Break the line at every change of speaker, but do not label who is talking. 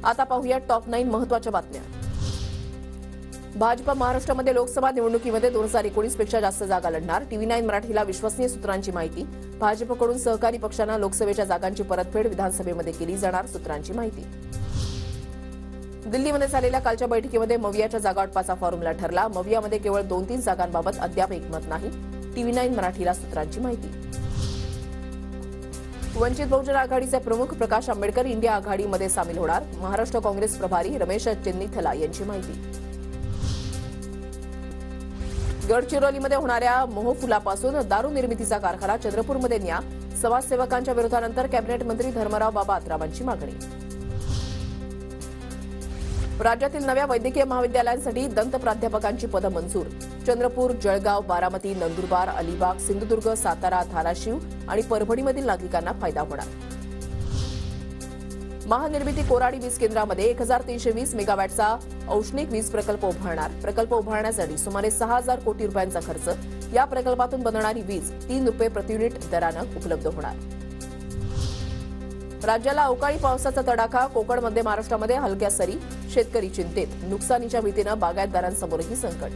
आता पाहूया टॉप 9 महत्त्वाच्या बातम्या। भाजप महाराष्ट्रामध्ये लोकसभा निवडणुकीमध्ये 2019 पेक्षा जास्त जागा लढणार। TV9 मराठीला विश्वसनीय सूत्रांची माहिती। भाजपकडून सहकारी पक्षांना लोकसभेच्या जागांची परतफेड विधानसभेमध्ये केली जाणार, सूत्रांची माहिती। दिल्लीमध्ये झालेल्या कालच्या बैठकीमध्ये मवियाच्या जागावाटपाचा फॉर्म्युला ठरला। मवियामध्ये केवळ 2-3 जागांबाबत अद्याप एकमत नाही। TV9 मराठीला सूत्रांची माहिती। वंचित बहुजन आघाडीचे प्रमुख प्रकाश आंबेडकर इंडिया आघाडीमध्ये सामील होणार। महाराष्ट्र काँग्रेस प्रभारी रमेश चेन्नीथला यांची माहिती। गडचिरोलीमध्ये होणाऱ्या मोहफुलापासून दारू निर्मितीचा कारखाना चंद्रपूरमध्ये न्या। समाजसेवकांच्या विरोधानंतर कॅबिनेट मंत्री धर्मराव बाबा आत्रामांची मागणी। राज्यातील नव्या वैद्यकीय महाविद्यालयांसाठी दंत प्राध्यापकांची पदं मंजूर। चंद्रपूर, जळगाव, बारामती, नंदुरबार, अलिबाग, सिंधुदुर्ग, सातारा, धाराशिव आणि परभणीमधील नागरिकांना फायदा होणार। महानिर्मिती कोराडी वीज केंद्रामध्ये 1320 मेगावॅटचा औष्णिक वीज प्रकल्प उभारणार। प्रकल्प उभारण्यासाठी सुमारे 6000 कोटी रुपयांचा खर्च। या प्रकल्पातून बनणारी वीज 3 रुपये प्रति युनिट दरानं उपलब्ध होणार। राज्याला अवकाळी पावसाचा तडाखा। कोकण मध्य महाराष्ट्रामध्ये हलक्या सरी। शेतकरी चिंतेत। नुकसानीच्या भीतीनं बागायतदारांसमोरही संकट।